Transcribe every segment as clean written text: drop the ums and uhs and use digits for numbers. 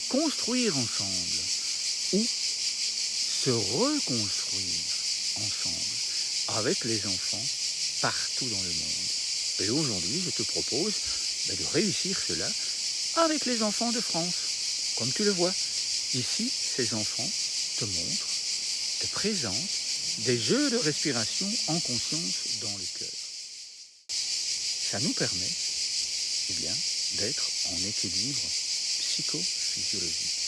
construire ensemble ou se reconstruire ensemble avec les enfants partout dans le monde. Et aujourd'hui, je te propose de réussir cela avec les enfants de France. Comme tu le vois, ici, ces enfants te montrent, te présentent des jeux de respiration en conscience dans le cœur. Ça nous permet d'être en équilibre psychophysiologique,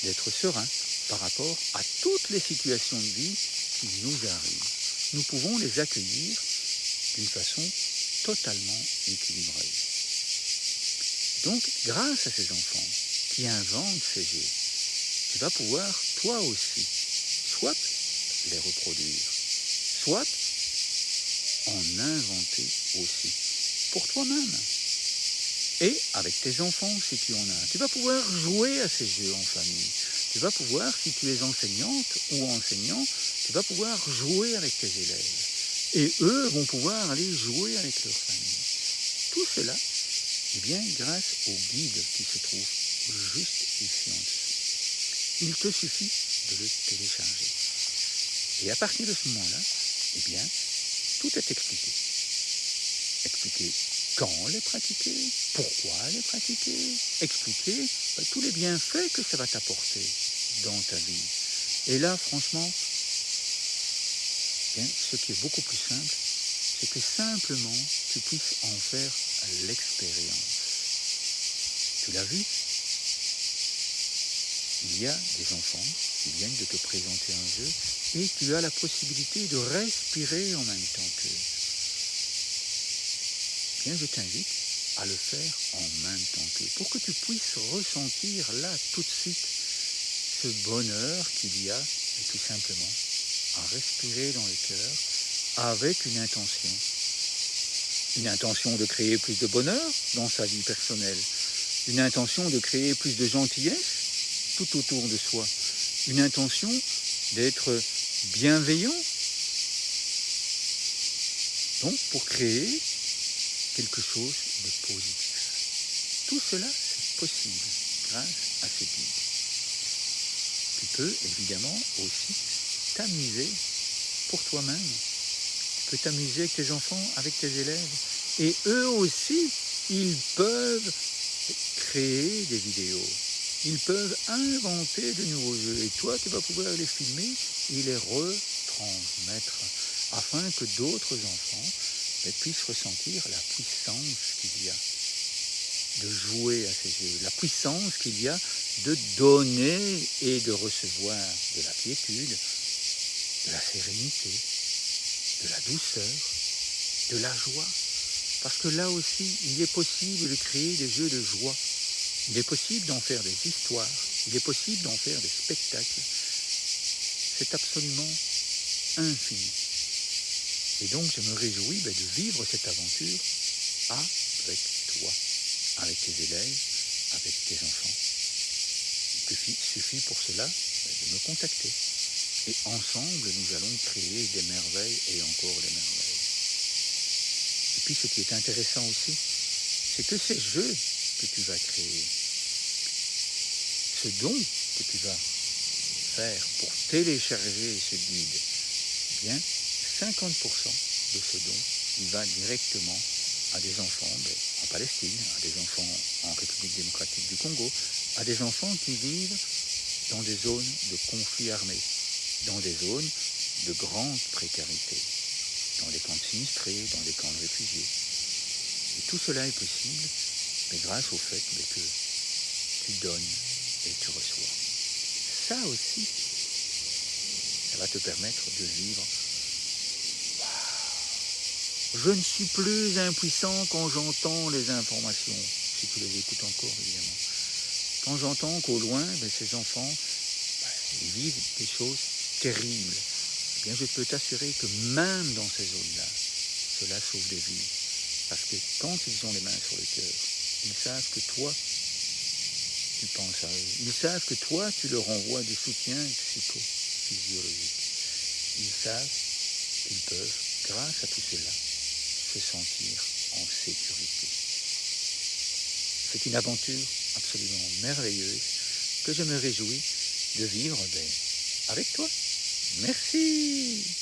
d'être serein par rapport à toutes les situations de vie qui nous arrivent. Nous pouvons les accueillir d'une façon totalement équilibrée. Donc, grâce à ces enfants qui inventent ces jeux, tu vas pouvoir, toi aussi, soit les reproduire, soit en inventer aussi, pour toi-même. Et avec tes enfants, si tu en as, tu vas pouvoir jouer à ces jeux en famille. Tu vas pouvoir, si tu es enseignante ou enseignant, tu vas pouvoir jouer avec tes élèves. Et eux vont pouvoir aller jouer avec leur famille. Tout cela, grâce au guide qui se trouve juste ici en dessous. Il te suffit de le télécharger. Et à partir de ce moment-là, tout est expliqué. Expliquer quand les pratiquer, pourquoi les pratiquer, expliquer tous les bienfaits que ça va t'apporter dans ta vie. Et là, franchement, ce qui est beaucoup plus simple, c'est que simplement tu puisses en faire l'expérience. Tu l'as vu, il y a des enfants qui viennent de te présenter un jeu et tu as la possibilité de respirer en même temps qu'eux. Je t'invite à le faire en même temps qu'eux, pour que tu puisses ressentir là tout de suite ce bonheur qu'il y a, et tout simplement à respirer dans le cœur avec une intention de créer plus de bonheur dans sa vie personnelle, une intention de créer plus de gentillesse tout autour de soi, une intention d'être bienveillant, donc pour créer quelque chose de positif. Tout cela, c'est possible grâce à ces guides. Tu peux évidemment aussi t'amuser pour toi-même. Tu peux t'amuser avec tes enfants, avec tes élèves. Et eux aussi, ils peuvent créer des vidéos. Ils peuvent inventer de nouveaux jeux. Et toi, tu vas pouvoir les filmer et les retransmettre afin que d'autres enfants puissent ressentir la puissance qu'il y a de jouer à ces jeux, la puissance qu'il y a de donner et de recevoir de la quiétude, de la sérénité, de la douceur, de la joie. Parce que là aussi, il est possible de créer des jeux de joie. Il est possible d'en faire des histoires. Il est possible d'en faire des spectacles. C'est absolument infini. Et donc, je me réjouis de vivre cette aventure avec toi, avec tes élèves, avec tes enfants. Il suffit pour cela de me contacter. Et ensemble, nous allons créer des merveilles et encore des merveilles. Et puis, ce qui est intéressant aussi, c'est que ces jeux que tu vas créer, ce don que tu vas faire pour télécharger ce guide, 50% de ce don, il va directement à des enfants en Palestine, à des enfants en République démocratique du Congo, à des enfants qui vivent dans des zones de conflits armés, dans des zones de grande précarité, dans des camps de sinistrés, dans des camps de réfugiés. Et tout cela est possible grâce au fait que tu donnes et tu reçois. Ça aussi, ça va te permettre de vivre. Je ne suis plus impuissant quand j'entends les informations, si tu les écoutes encore évidemment. Quand j'entends qu'au loin, ces enfants ils vivent des choses terribles, je peux t'assurer que même dans ces zones-là, cela sauve des vies. Parce que quand ils ont les mains sur le cœur, ils savent que toi, tu penses à eux. Ils savent que toi, tu leur envoies du soutien psychophysiologique. Ils savent qu'ils peuvent, grâce à tout cela, se sentir en sécurité. C'est une aventure absolument merveilleuse que je me réjouis de vivre avec toi. Merci.